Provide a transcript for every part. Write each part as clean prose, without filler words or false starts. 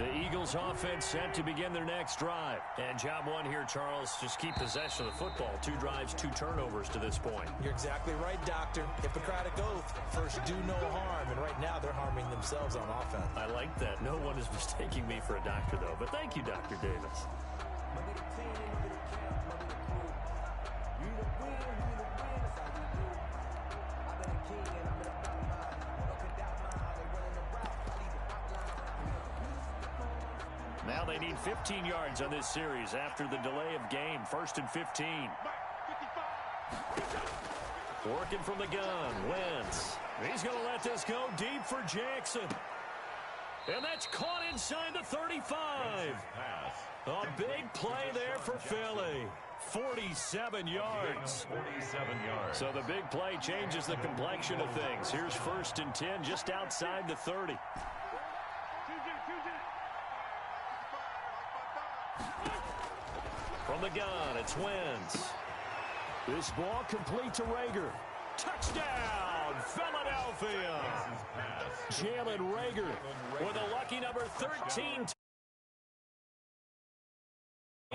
The Eagles offense set to begin their next drive. And job one here, Charles, just keep possession of the football. 2 drives, 2 turnovers to this point. You're exactly right, Doctor. Hippocratic oath, first do no harm. And right now they're harming themselves on offense. I like that. No one is mistaking me for a doctor, though. But thank you, Dr. Davis. Now they need 15 yards on this series after the delay of game. 1st and 15. Working from the gun, Wentz. He's going to let this go deep for Jackson. And that's caught inside the 35. A big play there for Philly. 47 yards. 47 yards. So the big play changes the complexion of things. Here's 1st and 10 just outside the 30. From the gun, it's Wentz. This ball complete to Rager. Touchdown, Philadelphia. Jalen Rager with a lucky number 13.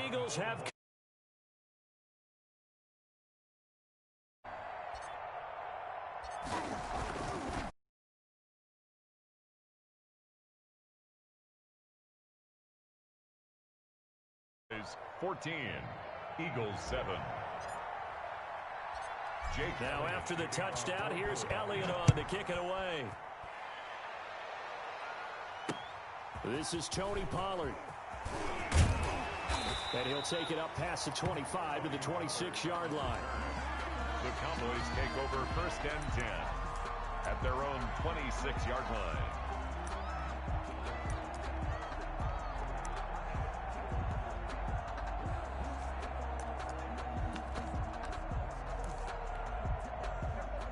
Eagles have... is 14. Eagles 7. Now after the touchdown, here's Elliott on to kick it away. This is Tony Pollard. And he'll take it up past the 25 to the 26-yard line. The Cowboys take over 1st and 10 at their own 26-yard line.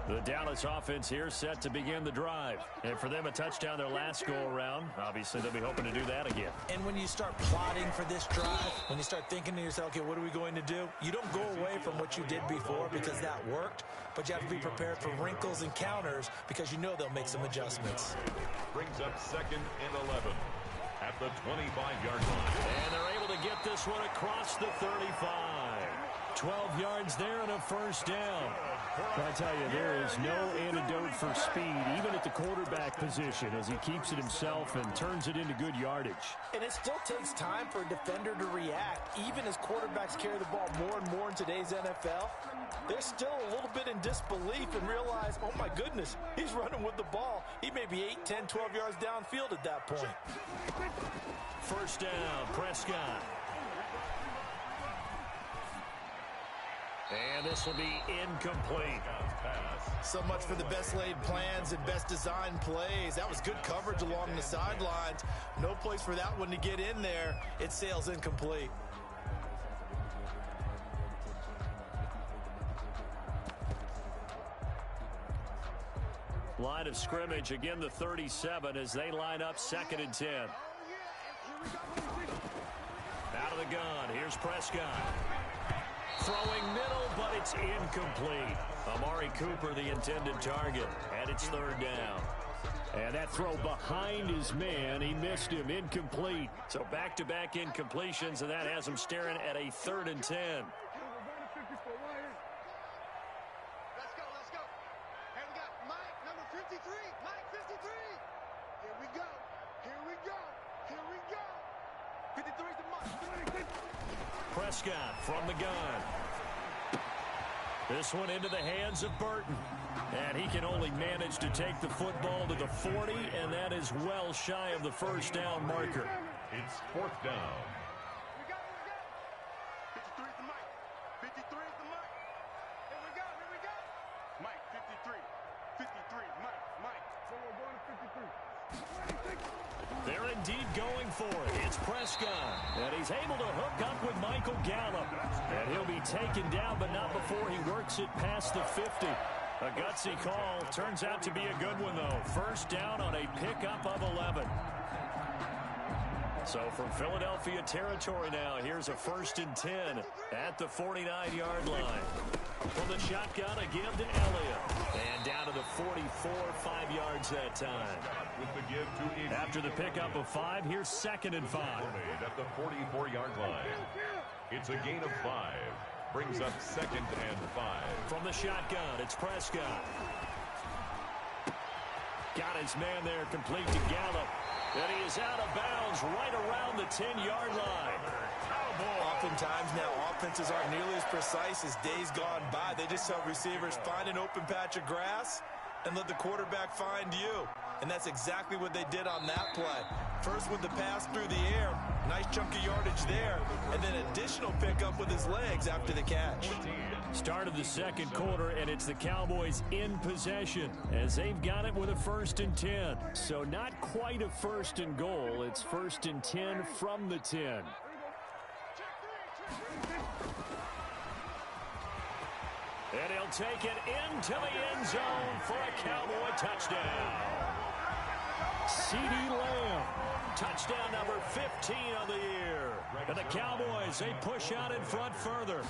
The Dallas offense here set to begin the drive. And for them, a touchdown their last go-around. Obviously, they'll be hoping to do that again. And when you start plotting for this drive, when you start thinking to yourself, okay, what are we going to do? You don't go away from what you did before because that worked, but you have to be prepared for wrinkles and counters because you know they'll make some adjustments. Brings up 2nd and 11 at the 25-yard line. And they're able to get this one across the 35. 12 yards there and a 1st down. I tell you, there is no antidote for speed, even at the quarterback position, as he keeps it himself and turns it into good yardage. And it still takes time for a defender to react. Even as quarterbacks carry the ball more and more in today's NFL, they're still a little bit in disbelief and realize, oh my goodness, he's running with the ball. He may be 8, 10, 12 yards downfield at that point. 1st down, Prescott. And this will be incomplete. So much for the best laid plans and best designed plays. That was good coverage along the sidelines. No place for that one to get in there. It sails incomplete. Line of scrimmage, again the 37 as they line up 2nd and 10. Out of the gun, here's Prescott. Throwing middle, but it's incomplete. Amari Cooper, the intended target, and it's 3rd down. And that throw behind his man, he missed him, incomplete. So back-to-back incompletions, and that has him staring at a 3rd and 10. Let's go. And we got Mike, number 53. Mike, 53. Here we go. 53 to Mike. Prescott from the gun. This one into the hands of Burton. And he can only manage to take the football to the 40, and that is well shy of the 1st down marker. It's 4th down. We got. 53 to Mike. 53 to Mike. Here we go. Mike, 53. 53, Mike. So we're going to 53. They're indeed going for it. It's Prescott. And he's able to hook up with Michael Gallup. And he'll be taken down, but not before he works it past the 50. A gutsy call. Turns out to be a good one, though. 1st down on a pickup of 11. So from Philadelphia territory now, here's a 1st and 10 at the 49-yard line. From the shotgun, a give to Elliott. And down to the 44, 5 yards that time. With the give to After the pickup of 5, here's 2nd and 5. At the 44-yard line. It's a gain of 5. Brings up 2nd and 5. From the shotgun, it's Prescott. Got his man there, complete to Gallup. And he is out of bounds right around the 10-yard line. Oftentimes now, offenses aren't nearly as precise as days gone by. They just tell receivers, find an open patch of grass and let the quarterback find you. And that's exactly what they did on that play. First with the pass through the air, nice chunk of yardage there, and then additional pickup with his legs after the catch. Start of the second quarter, and it's the Cowboys in possession as they've got it with a 1st and 10. So not quite a 1st and goal. It's 1st and 10 from the 10. And he'll take it into the end zone for a Cowboy touchdown. CeeDee Lamb, touchdown number 15 on the year. And the Cowboys, they push out in front further.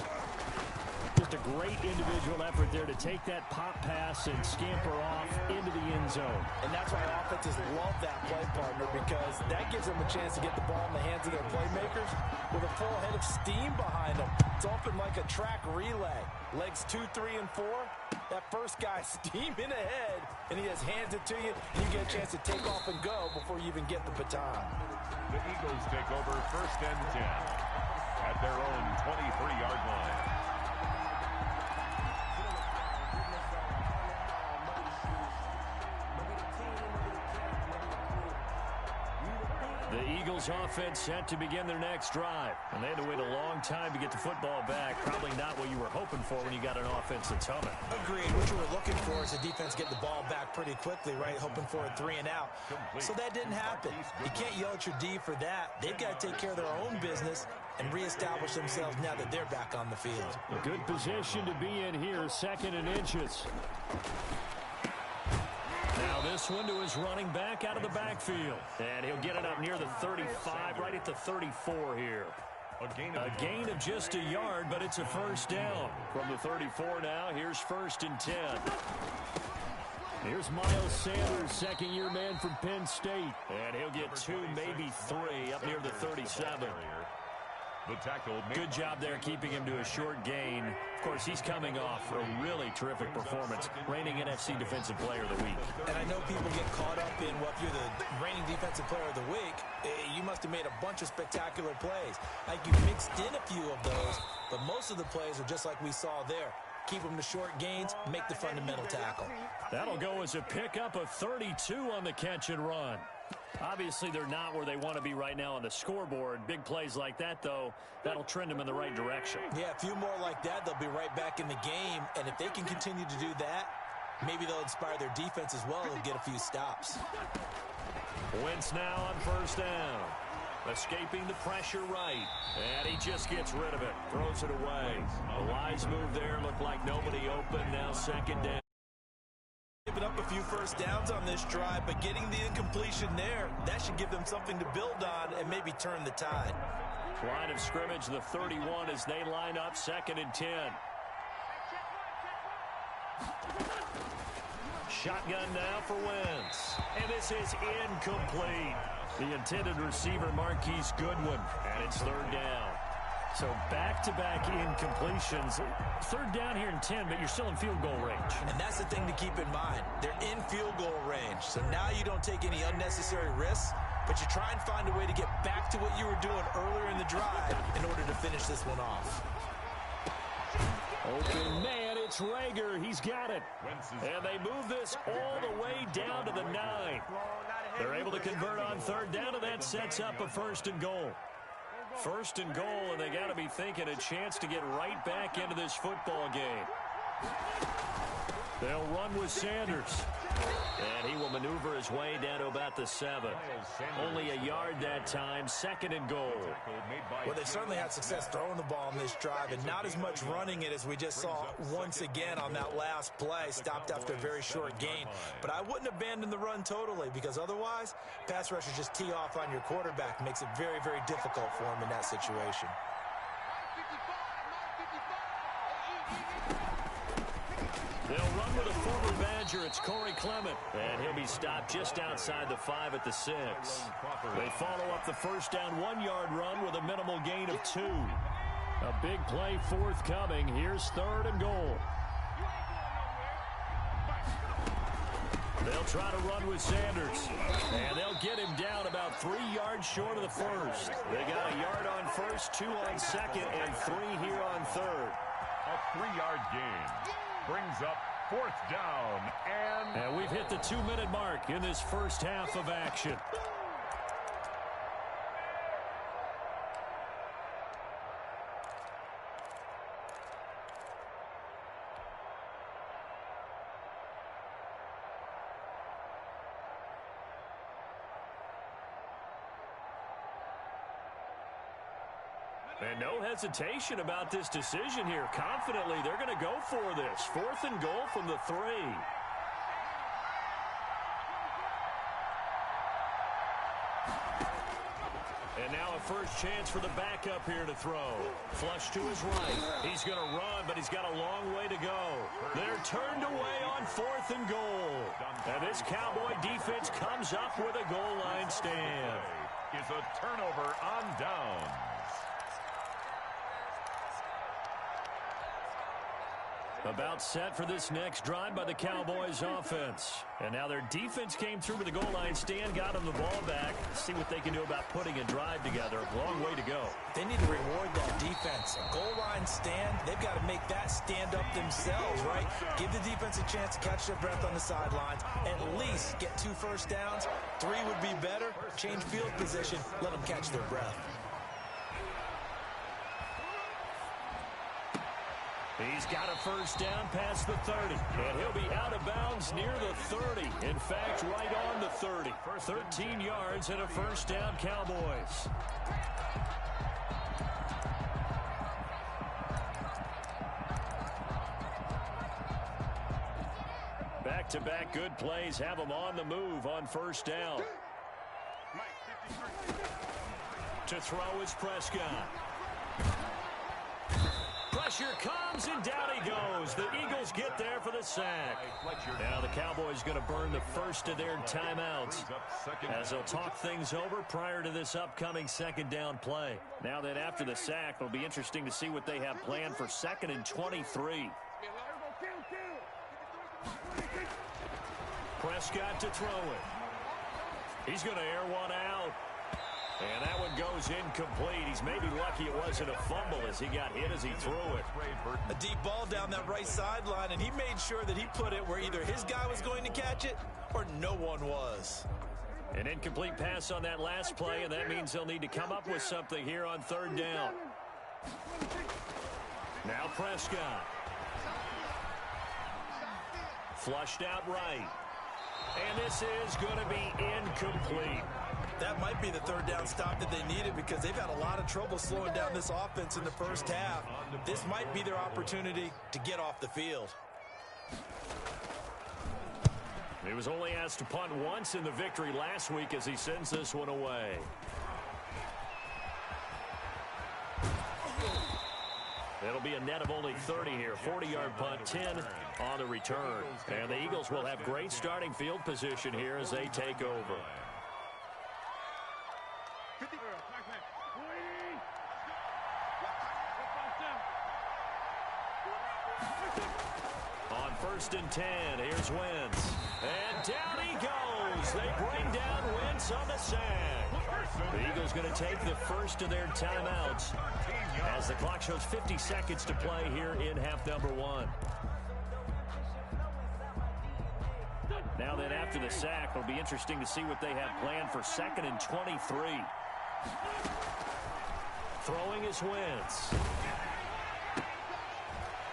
Just a great individual effort there to take that pop pass and scamper off into the end zone. And that's why offenses love that play, partner, because that gives them a chance to get the ball in the hands of their playmakers with a full head of steam behind them. It's often like a track relay. Legs 2, 3, and 4. That first guy steaming ahead, and he just hands it to you, and you get a chance to take off and go before you even get the baton. The Eagles take over 1st and 10 at their own 23-yard line. The Eagles offense set to begin their next drive. And they had to wait a long time to get the football back. Probably not what you were hoping for when you got an offense that's humming. Agreed. What you were looking for is the defense get the ball back pretty quickly, right? Hoping for a 3 and out. So that didn't happen. You can't yell at your D for that. They've got to take care of their own business and reestablish themselves now that they're back on the field. A good position to be in here, 2nd and inches. Now this one to his running back out of the backfield. And he'll get it up near the 35, right at the 34 here. A gain of just a yard, but it's a 1st down. From the 34 now, here's 1st and 10. Here's Miles Sanders, 2nd-year man from Penn State. And he'll get 2, maybe 3, up near the 37. Good job there keeping him to a short gain. Of course, he's coming off a really terrific performance, reigning NFC Defensive Player of the Week. And I know people get caught up in what you're the reigning Defensive Player of the Week. You must have made a bunch of spectacular plays. Like you mixed in a few of those, but most of the plays are just like we saw there. Keep them to short gains, make the fundamental tackle. That'll go as a pickup of 32 on the catch and run. Obviously, they're not where they want to be right now on the scoreboard. Big plays like that, though, that'll trend them in the right direction. Yeah, a few more like that, they'll be right back in the game. And if they can continue to do that, maybe they'll inspire their defense as well. They'll get a few stops. Wentz now on 1st down. Escaping the pressure right. And he just gets rid of it. Throws it away. A wise move there. Looked like nobody open. Now 2nd down. Giving up a few 1st downs on this drive, but getting the incompletion there, that should give them something to build on and maybe turn the tide. Line of scrimmage, the 31 as they line up 2nd and 10. Shotgun now for Wentz. And this is incomplete. The intended receiver, Marquise Goodwin, and it's 3rd down. So back-to-back incompletions. 3rd down here and 10, but you're still in field goal range. And that's the thing to keep in mind. They're in field goal range. So now you don't take any unnecessary risks, but you try and find a way to get back to what you were doing earlier in the drive in order to finish this one off. Open man, it's Rager. He's got it. And they move this all the way down to the 9. They're able to convert on 3rd down, and that sets up a 1st and goal. 1st and goal, and they got to be thinking a chance to get right back into this football game. They'll run with Sanders. And he will maneuver his way down to about the 7. Only a yard that time, 2nd and goal. Well, they certainly had success throwing the ball in this drive, and not as much running it as we just saw once again on that last play. Stopped after a very short gain. But I wouldn't abandon the run totally, because otherwise, pass rushers just tee off on your quarterback. Makes it very, very difficult for him in that situation. They'll run with a former Badger. It's Corey Clement. And he'll be stopped just outside the 5 at the 6. They follow up the first down 1-yard run with a minimal gain of 2. A big play forthcoming. Here's 3rd and goal. They'll try to run with Sanders. And they'll get him down about 3 yards short of the first. They got a yard on first, 2 on second, and 3 here on third. A 3-yard gain brings up 4th down. And we've hit the 2-minute mark in this first half of action. And no hesitation about this decision here. Confidently, they're going to go for this. 4th and goal from the 3. And now a first chance for the backup here to throw. Flush to his right. He's going to run, but he's got a long way to go. They're turned away on 4th and goal. And this Cowboy defense comes up with a goal line stand. Is a turnover on downs. About set for this next drive by the Cowboys offense. And now their defense came through with the goal line stand, got them the ball back. See what they can do about putting a drive together. A long way to go. They need to reward that defense. Goal line stand, they've got to make that stand up themselves, right? Give the defense a chance to catch their breath on the sidelines. At least get 2 first downs. 3 would be better. Change field position. Let them catch their breath. He's got a first down past the 30, and he'll be out of bounds near the 30. In fact, right on the 30. 13 yards and a first down, Cowboys. Back-to-back good plays have them on the move on first down. To throw is Prescott. Pressure comes, and down he goes. The Eagles get there for the sack. Now the Cowboys going to burn the first of their timeouts as they'll talk things over prior to this upcoming second down play. Now that after the sack, it'll be interesting to see what they have planned for 2nd and 23. Prescott to throw it. He's going to air one out. And that one goes incomplete. He's maybe lucky it wasn't a fumble as he got hit as he threw it. A deep ball down that right sideline, and he made sure that he put it where either his guy was going to catch it or no one was. An incomplete pass on that last play, and that means they'll need to come up with something here on 3rd down. Now Prescott. Flushed out right. And this is going to be incomplete. That might be the 3rd down stop that they needed because they've had a lot of trouble slowing down this offense in the first half. This might be their opportunity to get off the field. He was only asked to punt once in the victory last week as he sends this one away. It'll be a net of only 30 here. 40-yard punt, 10 on the return. And the Eagles will have great starting field position here as they take over. On 1st and 10, here's Wentz. And down he goes. They bring down Wentz on the sack. The Eagles going to take the first of their timeouts as the clock shows 50 seconds to play here in half number 1. Now then, after the sack, it'll be interesting to see what they have planned for 2nd and 23. Throwing is Wentz.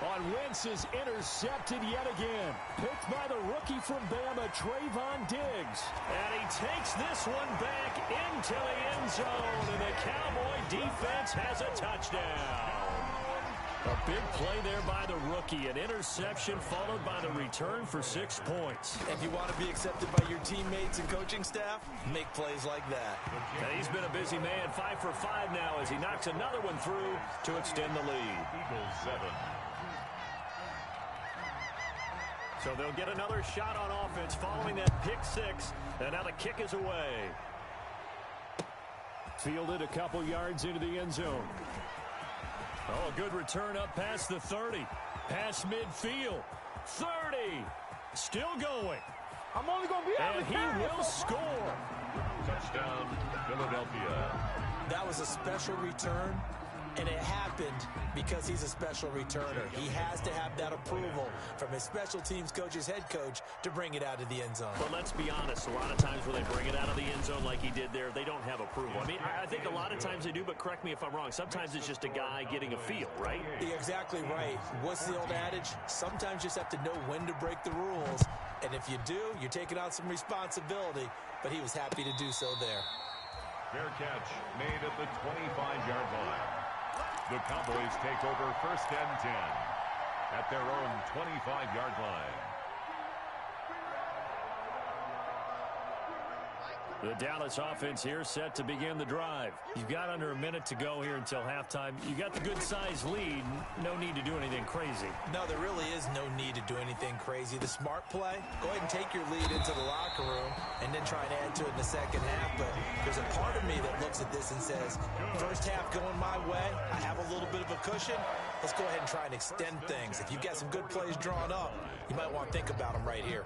On Wentz is intercepted yet again. Picked by the rookie from Bama, Trayvon Diggs. And he takes this one back into the end zone. And the Cowboy defense has a touchdown. A big play there by the rookie. An interception followed by the return for 6 points. If you want to be accepted by your teammates and coaching staff, make plays like that. And he's been a busy man. 5 for 5 now as he knocks another one through to extend the lead. Eagles 7. So they'll get another shot on offense following that pick six. And now the kick is away. Fielded a couple yards into the end zone. Oh, a good return up past the 30. Past midfield. 30. Still going. I'm only going to be able and to he will score. Touchdown, Philadelphia. That was a special return, and it happened because he's a special returner. He has to have that approval from his special teams coach's head coach to bring it out of the end zone. But let's be honest, a lot of times when they bring it out of the end zone like he did there, they don't have approval. I mean, I think a lot of times they do, but correct me if I'm wrong. Sometimes it's just a guy getting a feel, right? You're exactly right. What's the old adage? Sometimes you just have to know when to break the rules. And if you do, you're taking on some responsibility. But he was happy to do so there. Fair catch made at the 25-yard line. The Cowboys take over 1st and 10 at their own 25-yard line. The Dallas offense here set to begin the drive. You've got under a minute to go here until halftime. You got the good-sized lead. No need to do anything crazy. No, there really is no need to do anything crazy. The smart play, go ahead and take your lead into the locker room and then try and add to it in the second half. But there's a part of me that looks at this and says, first half going my way, I have a little bit of a cushion. Let's go ahead and try and extend things. If you've got some good plays drawn up, you might want to think about them right here.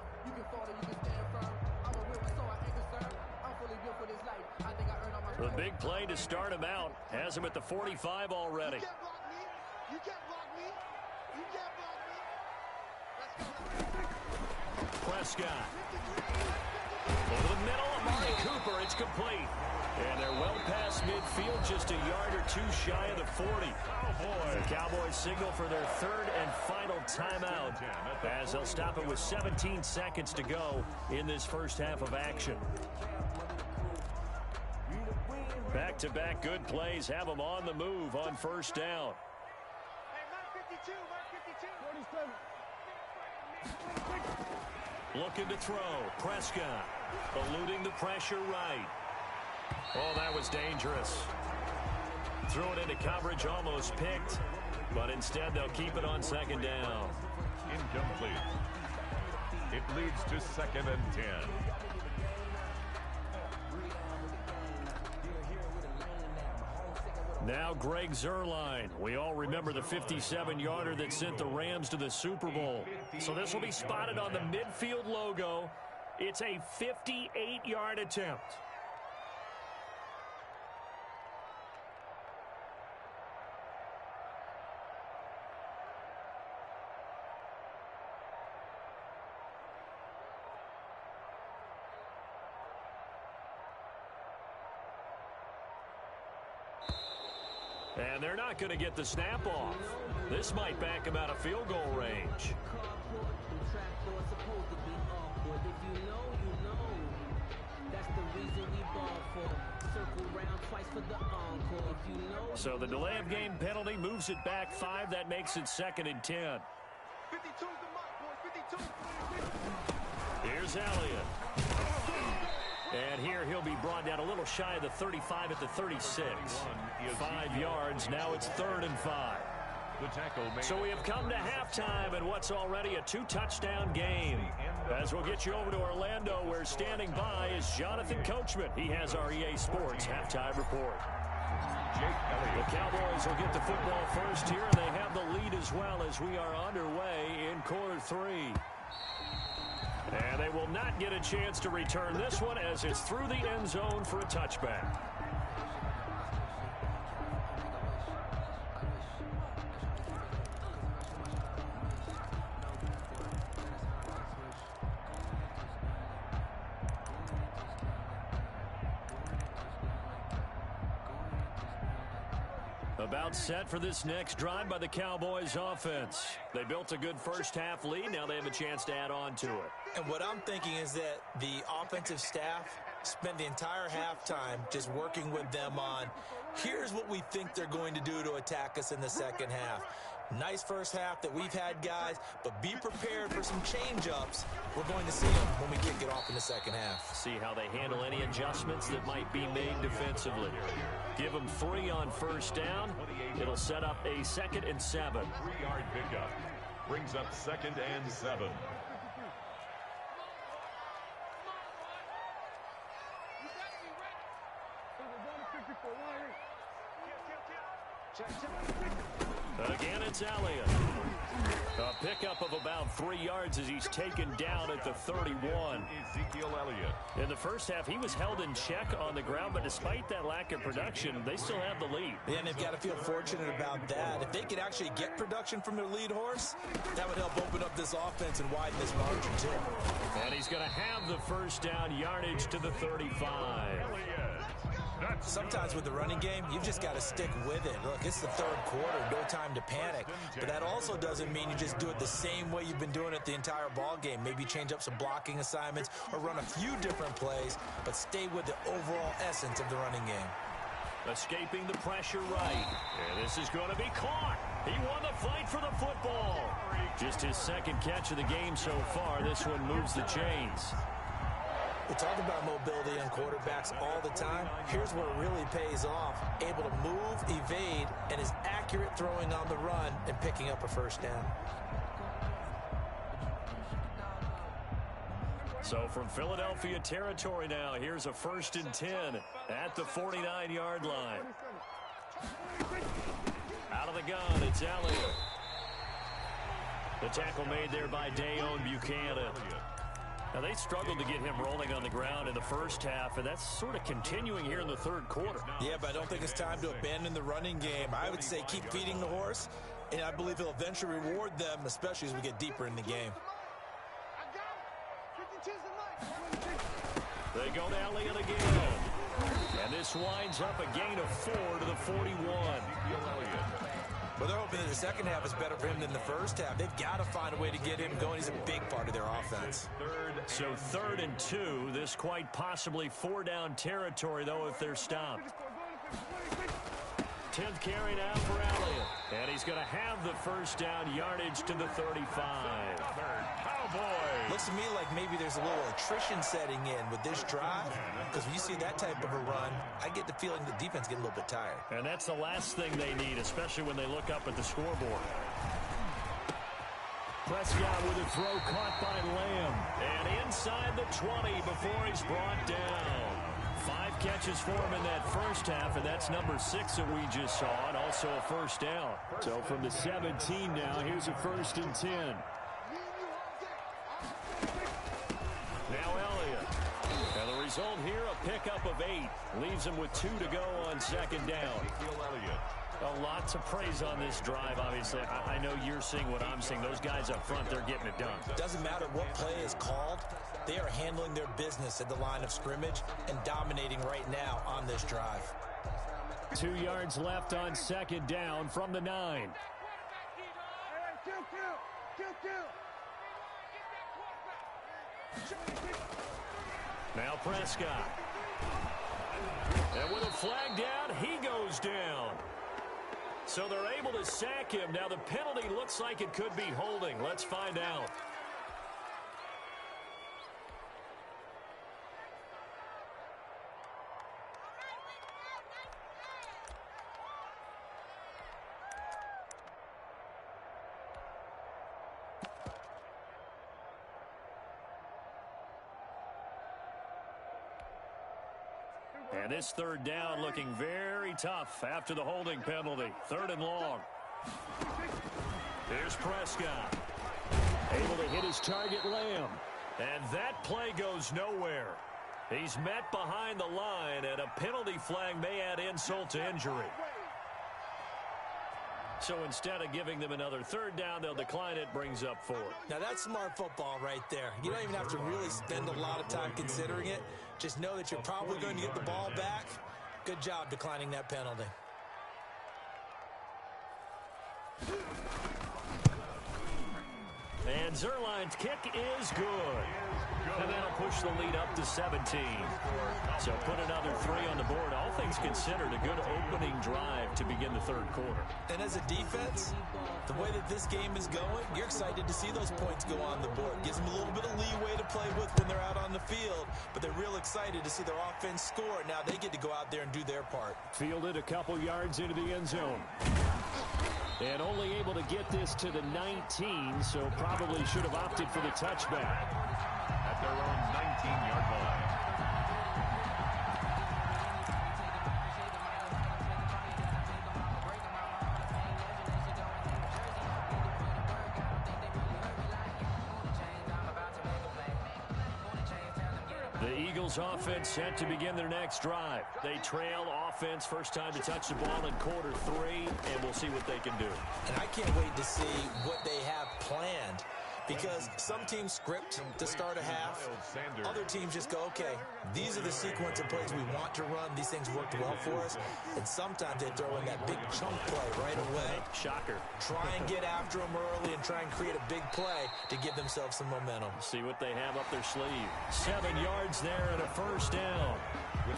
The big play to start him out has him at the 45 already. You can't block me. You can't block me. You can't block me. Let's go. Prescott. Over the middle, Amari Cooper. It's complete. And they're well past midfield, just a yard or two shy of the 40. Oh, boy. The Cowboys signal for their third and final timeout as they'll stop it with 17 seconds to go in this first half of action. Back-to-back good plays have them on the move on first down. Hey, Mark 52, Mark 52. Looking to throw. Prescott eluding the pressure right. Oh, that was dangerous. Threw it into coverage, almost picked. But instead, they'll keep it on second down. Incomplete. It leads to 2nd and 10. Now Greg Zuerlein. We all remember the 57-yarder that sent the Rams to the Super Bowl. So this will be spotted on the midfield logo. It's a 58-yard attempt. And they're not going to get the snap off. This might back him out of field goal range. So the delay of game penalty moves it back 5. That makes it 2nd and 10. 52's the mark, boys. 52. Here's Elliott. And here he'll be brought down a little shy of the 35 at the 36. 5 yards. Now it's 3rd and 5. The tackle made. So we have come to halftime in what's already a 2-touchdown game. As we'll get you over to Orlando, where standing by is Jonathan Coachman. He has our EA Sports halftime report. The Cowboys will get the football first here, and they have the lead as well as we are underway in quarter 3. And they will not get a chance to return this one as it's through the end zone for a touchback. About set for this next drive by the Cowboys offense. They built a good first half lead. Now they have a chance to add on to it. And what I'm thinking is that the offensive staff spent the entire halftime just working with them on, here's what we think they're going to do to attack us in the second half. Nice first half that we've had, guys, but be prepared for some change-ups. We're going to see them when we kick it off in the second half. See how they handle any adjustments that might be made defensively. Give them 3 on first down. It'll set up a 2nd and 7. 3-yard pickup. Brings up 2nd and 7. Again, it's Elliott. A pickup of about 3 yards as he's taken down at the 31. Ezekiel Elliott. In the first half, he was held in check on the ground, but despite that lack of production, they still have the lead. Yeah, and they've got to feel fortunate about that. If they could actually get production from their lead horse, that would help open up this offense and widen this margin, too. And he's going to have the first down, yardage to the 35. Sometimes with the running game, you've just got to stick with it. Look, it's the third quarter, no time to panic. But that also doesn't mean you just do it the same way you've been doing it the entire ball game. Maybe change up some blocking assignments or run a few different plays, but stay with the overall essence of the running game. Escaping the pressure right. And this is going to be caught. He won the fight for the football. Just his second catch of the game so far. This one moves the chains. We talk about mobility on quarterbacks all the time. Here's where it really pays off. Able to move, evade, and is accurate throwing on the run and picking up a first down. So from Philadelphia territory now, here's a 1st and 10 at the 49-yard line. Out of the gun, it's Elliott. The tackle made there by Dayon Buchanan. Now, they struggled to get him rolling on the ground in the first half, and that's sort of continuing here in the third quarter. Yeah, but I don't think it's time to abandon the running game. I would say keep feeding the horse, and I believe he'll eventually reward them, especially as we get deeper in the game. They go to Elliott again. And this winds up a gain of 4 to the 41. Well, they're hoping that the second half is better for him than the first half. They've got to find a way to get him going. He's a big part of their offense. So 3rd and 2. This quite possibly 4-down territory, though, if they're stopped. 10th carry now for Elliott. And he's going to have the first down, yardage to the 35. Cowboys. Looks to me like maybe there's a little attrition setting in with this drive, because when you see that type of a run, I get the feeling the defense get a little bit tired. And that's the last thing they need, especially when they look up at the scoreboard. Prescott with a throw caught by Lamb. And inside the 20 before he's brought down. 5 catches for him in that first half, and that's number 6 that we just saw, and also a first down. So from the 17 now, here's a 1st and 10. Now Elliott. And the result here, a pickup of 8. Leaves him with 2 to go on 2nd down. A lot to praise on this drive, obviously. I know you're seeing what I'm seeing. Those guys up front, they're getting it done. Doesn't matter what play is called. They are handling their business at the line of scrimmage and dominating right now on this drive. 2 yards left on 2nd down from the 9. Now Prescott. And with a flag down, he goes down. So they're able to sack him. Now the penalty looks like it could be holding. Let's find out. And this 3rd down looking very tough after the holding penalty. 3rd and long. Here's Prescott. Able to hit his target, Lamb. And that play goes nowhere. He's met behind the line, and a penalty flag may add insult to injury. So instead of giving them another 3rd down, they'll decline it, brings up 4. Now that's smart football right there. You don't even have to really spend a lot of time considering it. Just know that you're probably going to get the ball back. Good job declining that penalty. And Zerline's kick is good. And that'll push the lead up to 17. So put another 3 on the board. All things considered, a good opening drive to begin the 3rd quarter. And as a defense, the way that this game is going, you're excited to see those points go on the board. Gives them a little bit of leeway to play with when they're out on the field, but they're real excited to see their offense score. Now they get to go out there and do their part. Fielded a couple yards into the end zone. And only able to get this to the 19, so probably should have opted for the touchback. At their own 19-yard line. The Eagles offense set to begin their next drive. They trail offense first time to touch the ball in quarter 3, and we'll see what they can do. And I can't wait to see what they have planned, because some teams script to start a half. Other teams just go, okay, these are the sequence of plays we want to run. These things worked well for us. And sometimes they throw in that big chunk play right away. Shocker. Try and get after them early and try and create a big play to give themselves some momentum. See what they have up their sleeve. 7 yards there and a first down.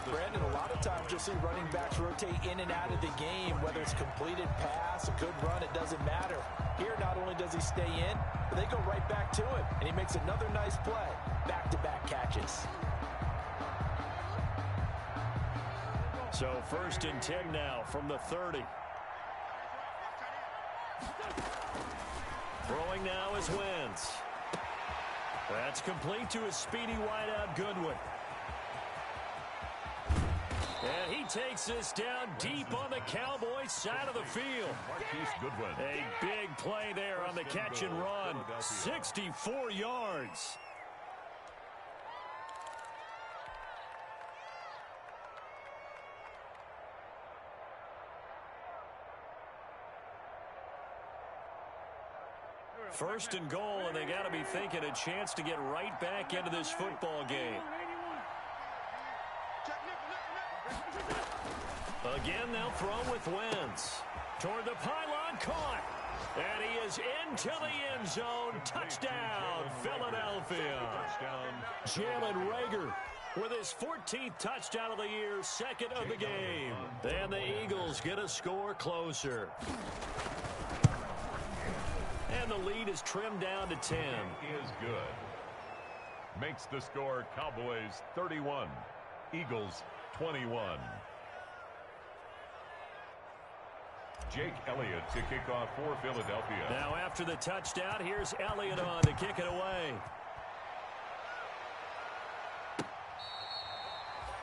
Brandon, a lot of times you'll see running backs rotate in and out of the game, whether it's completed pass, a good run, it doesn't matter. Here, not only does he stay in, but they go right back to him, and he makes another nice play. Back-to-back catches. So 1st and 10 now from the 30. Throwing now is Wentz. That's complete to a speedy wideout Goodwin. And he takes this down deep on the Cowboys side of the field. A big play there on the catch and run. 64 yards. First and goal, and they got to be thinking a chance to get right back into this football game. Again, they'll throw with Wentz. Toward the pylon, caught. And he is into the end zone. Touchdown, Philadelphia. Jalen Reagor with his 14th touchdown of the year, 2nd of the game. And the Eagles get a score closer. And the lead is trimmed down to 10. Is good. Makes the score Cowboys 31, Eagles 21. Jake Elliott to kick off for Philadelphia. Now after the touchdown, here's Elliott on to kick it away.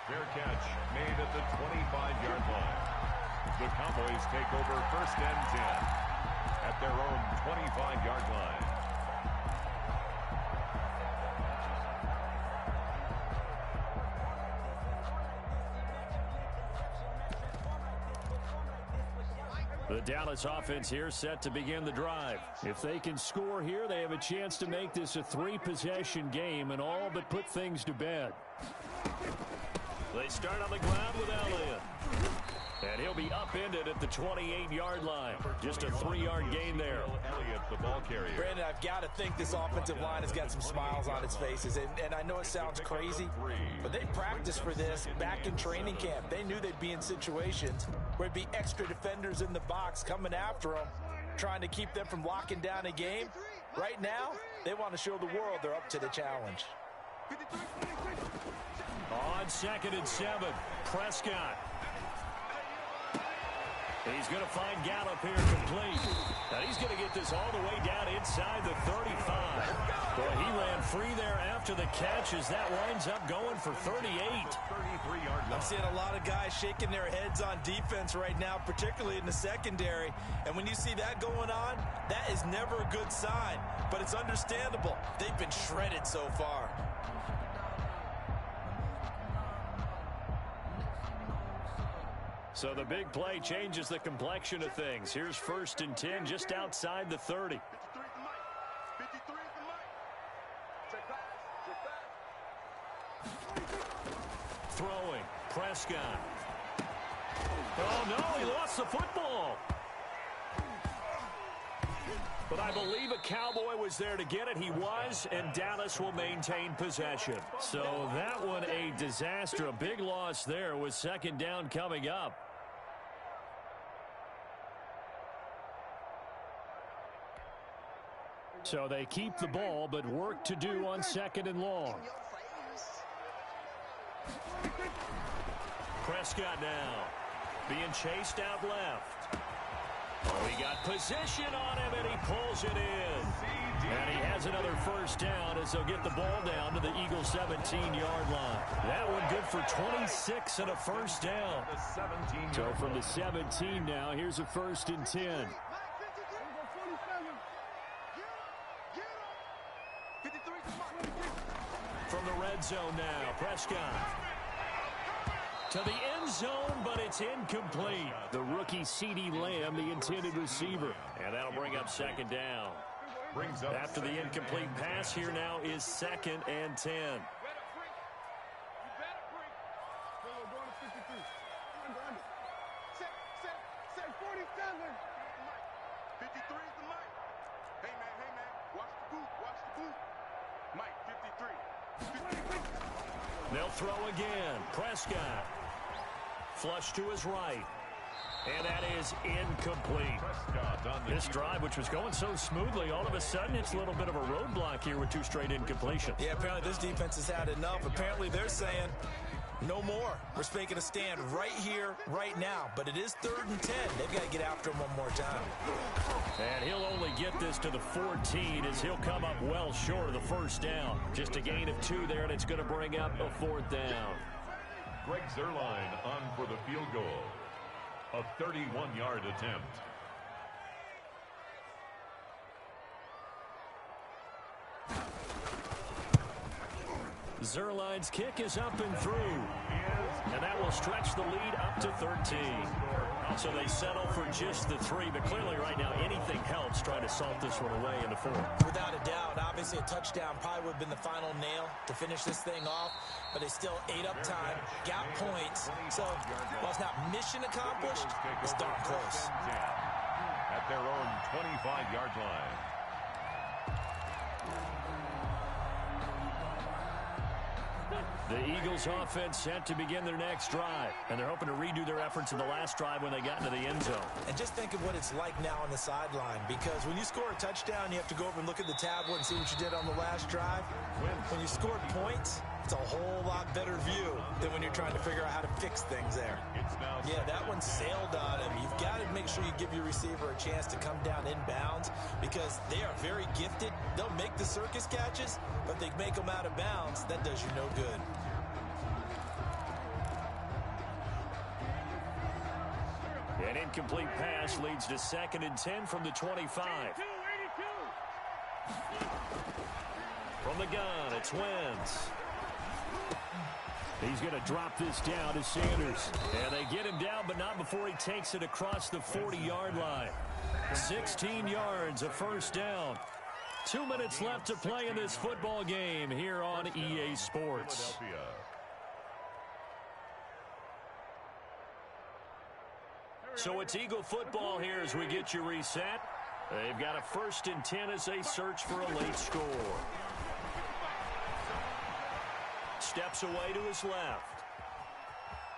Fair catch made at the 25-yard line. The Cowboys take over 1st and 10 at their own 25-yard line. The Dallas offense here set to begin the drive. If they can score here, they have a chance to make this a 3-possession game and all but put things to bed. They start on the ground with Elliott. And he'll be upended at the 28-yard line. Just a 3-yard gain there. Elliott, the ball carrier. Brandon, I've got to think this offensive line has got some smiles on its faces. And I know it sounds crazy, but they practiced for this back in training camp. They knew they'd be in situations where it'd be extra defenders in the box coming after them, trying to keep them from locking down a game. Right now, they want to show the world they're up to the challenge. On 2nd and 7, Prescott. He's going to find Gallup here complete. And he's going to get this all the way down inside the 35. Boy, he ran free there after the catch as that winds up going for 38. I'm seeing a lot of guys shaking their heads on defense right now, particularly in the secondary. And when you see that going on, that is never a good sign. But it's understandable. They've been shredded so far. So the big play changes the complexion of things. Here's 1st and 10 just outside the 30. Throwing, Prescott. Oh, no, he lost the football. But I believe a Cowboy was there to get it. He was, and Dallas will maintain possession. So that one a disaster. A big loss there with 2nd down coming up. So they keep the ball, but work to do on 2nd and long. Prescott now being chased out left. Oh, he got position on him, and he pulls it in. And he has another 1st down as they'll get the ball down to the Eagles' 17-yard line. That one good for 26 and a 1st down. So from the 17 now, here's a 1st and 10. From the red zone now. Prescott to the end zone, but it's incomplete. The rookie CeeDee Lamb, the intended receiver. And that'll bring up second down. After the incomplete pass, here now is 2nd and 10. They'll throw again. Prescott. Flush to his right. And that is incomplete. This drive, which was going so smoothly, all of a sudden it's a little bit of a roadblock here with 2 straight incompletions. Yeah, apparently this defense has had enough. Apparently they're saying no more. We're making a stand right here, right now. But it is 3rd and 10. They've got to get after him one more time. And he'll only get this to the 14 as he'll come up well short of the first down. Just a gain of 2 there, and it's going to bring up a 4th down. Greg Zuerlein on for the field goal. A 31-yard attempt. Zuerlein's kick is up and through. And that will stretch the lead up to 13. So they settle for just the 3, but clearly right now anything helps trying to salt this one away in the 4th. Without a doubt, obviously a touchdown probably would have been the final nail to finish this thing off, but they still ate up time, got points. So while it's not mission accomplished, it's darn close. At their own 25-yard line. The Eagles offense set to begin their next drive, and they're hoping to redo their efforts in the last drive when they got into the end zone. And just think of what it's like now on the sideline, because when you score a touchdown, you have to go over and look at the tablet and see what you did on the last drive. When you scored points, it's a whole lot better view than when you're trying to figure out how to fix things there. Yeah, that one sailed on him. You've got to make sure you give your receiver a chance to come down inbounds because they are very gifted. They'll make the circus catches, but they make them out of bounds. That does you no good. An incomplete pass leads to 2nd and 10 from the 25. From the gun, it's Wentz. He's going to drop this down to Sanders. And they get him down, but not before he takes it across the 40-yard line. 16 yards, a first down. 2 minutes left to play in this football game here on EA Sports. So it's Eagle football here as we get you reset. They've got a 1st and 10 as they search for a late score. Steps away to his left.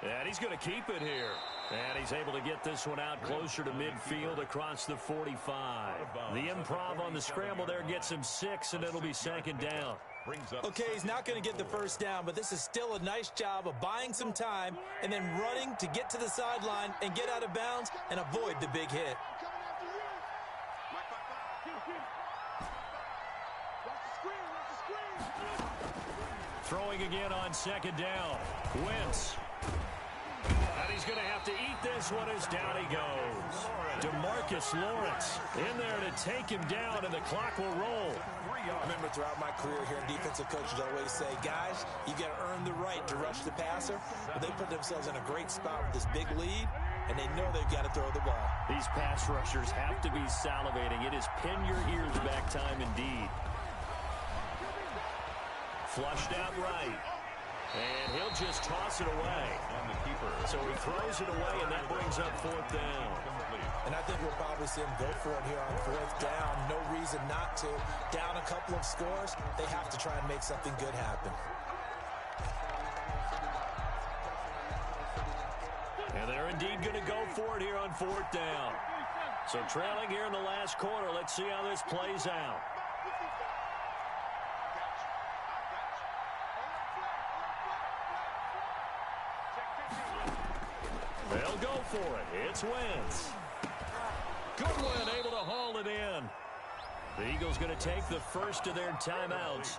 And he's going to keep it here. And he's able to get this one out closer to midfield across the 45. The improv on the scramble there gets him 6, and it'll be 2nd down. Okay, he's not going to get the first down, but this is still a nice job of buying some time and then running to get to the sideline and get out of bounds and avoid the big hit. Throwing again on 2nd down. Wentz. And he's going to have to eat this one as down he goes. DeMarcus Lawrence in there to take him down, and the clock will roll. I remember throughout my career here in defensive coaches always say, guys, you got to earn the right to rush the passer. But they put themselves in a great spot with this big lead, and they know they've got to throw the ball. These pass rushers have to be salivating. It is pin your ears back time indeed. Flushed out right. And he'll just toss it away. On the keeper. So he throws it away, and that brings up 4th down. And I think we'll probably see him go for it here on 4th down. No reason not to. Down a couple of scores, they have to try and make something good happen. And they're indeed going to go for it here on 4th down. So trailing here in the last quarter, let's see how this plays out. They'll go for it. It's Wentz. Goodwin able to haul it in. The Eagles going to take the first of their timeouts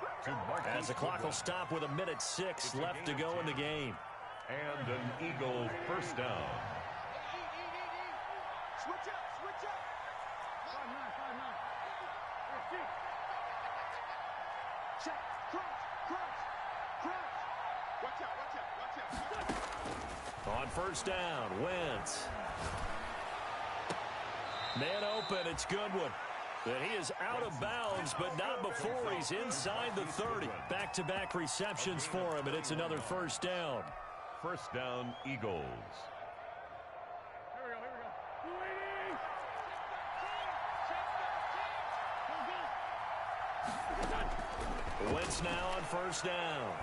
as the clock will stop with 1:06 left to go in the game. And an Eagle first down. Switch up, switch up. 5-9. Check, crunch, crunch. Watch out, watch out, watch out, watch out. On first down, Wentz. Man open, it's Goodwin. And he is out of bounds, but not before he's inside the 30. Back-to-back receptions for him, and it's another first down. First down, Eagles. Here we go. Wentz now on first down.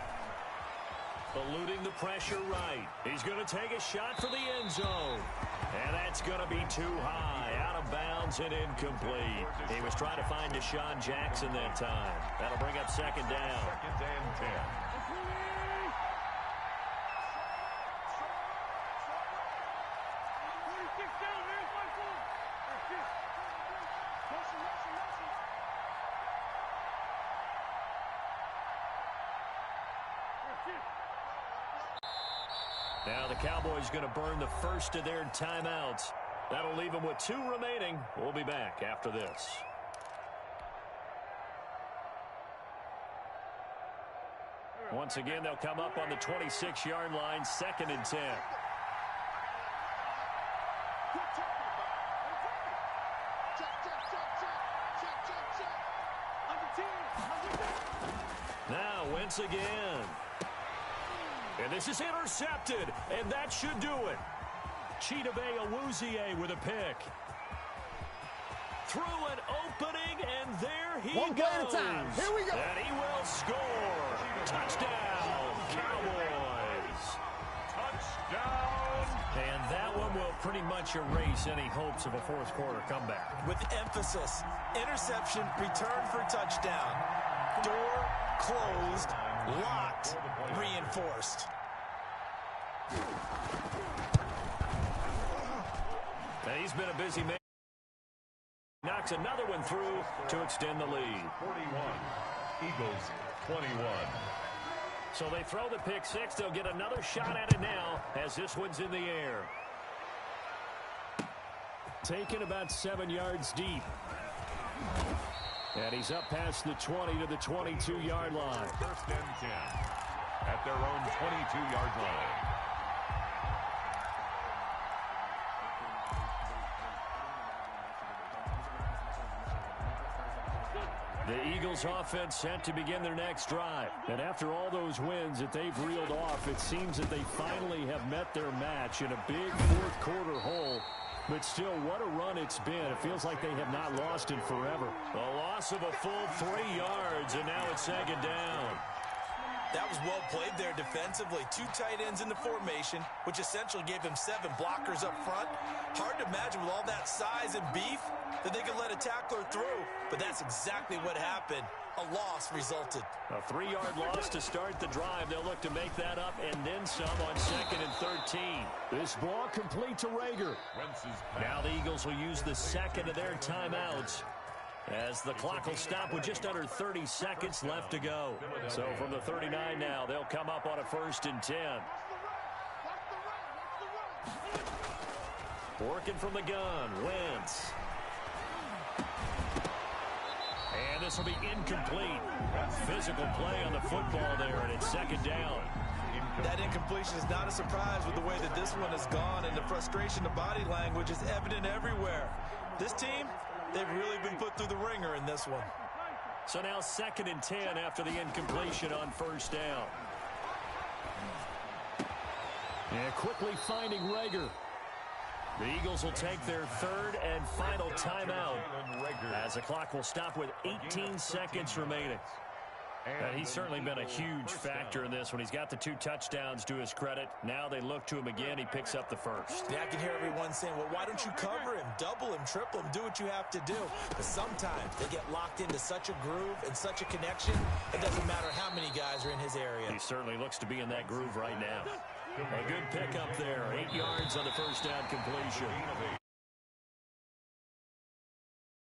Eluding the pressure right. He's going to take a shot for the end zone. And that's going to be too high. Out of bounds and incomplete. He was trying to find Deshaun Jackson that time. That'll bring up second down. Second and 10. Now the Cowboys going to burn the first of their timeouts. That'll leave them with 2 remaining. We'll be back after this. Once again, they'll come up on the 26-yard line, second and 10. Now Wentz again. And this is intercepted, and that should do it. Chidobe Awuzie with a pick. Through an opening, and there he One goes. play at a time. Here we go. And he will score. Touchdown, Cowboys. Touchdown. And that one will pretty much erase any hopes of a fourth quarter comeback. With emphasis, interception, return for touchdown. Door closed, locked, reinforced. And he's been a busy man. Knocks another one through to extend the lead. 41. Eagles 21. So they throw the pick six. They'll get another shot at it now as this one's in the air. Taken about 7 yards deep. And he's up past the 20 to the 22-yard line. First and 10 at their own 22-yard line. The Eagles offense set to begin their next drive. And after all those wins that they've reeled off, it seems that they finally have met their match in a big fourth quarter hole. But still, what a run it's been. It feels like they have not lost in forever. A loss of a full 3 yards, and now it's second down. That was well played there defensively. 2 tight ends in the formation, which essentially gave them 7 blockers up front. Hard to imagine with all that size and beef that they could let a tackler through, but that's exactly what happened. A loss resulted. A 3-yard loss to start the drive. They'll look to make that up and then some on second and 13. This ball complete to Rager. Now the Eagles will use the second of their timeouts as the clock will stop with just under 30 seconds left to go. So from the 39 now, they'll come up on a first and 10. Working from the gun, Wentz. And this will be incomplete. Physical play on the football there, and it's second down. That incompletion is not a surprise with the way that this one has gone, and the frustration of body language is evident everywhere. This team, they've really been put through the ringer in this one. So now second and 10 after the incompletion on first down. And quickly finding Rager. The Eagles will take their third and final timeout as the clock will stop with 18 seconds remaining. And he's certainly been a huge factor in this when he's got the 2 touchdowns to his credit. Now they look to him again. He picks up the first. Yeah, I can hear everyone saying, well, why don't you cover him, double him, triple him, do what you have to do. But sometimes they get locked into such a groove and such a connection, it doesn't matter how many guys are in his area. He certainly looks to be in that groove right now. A good pickup there. 8 yards on the first down completion.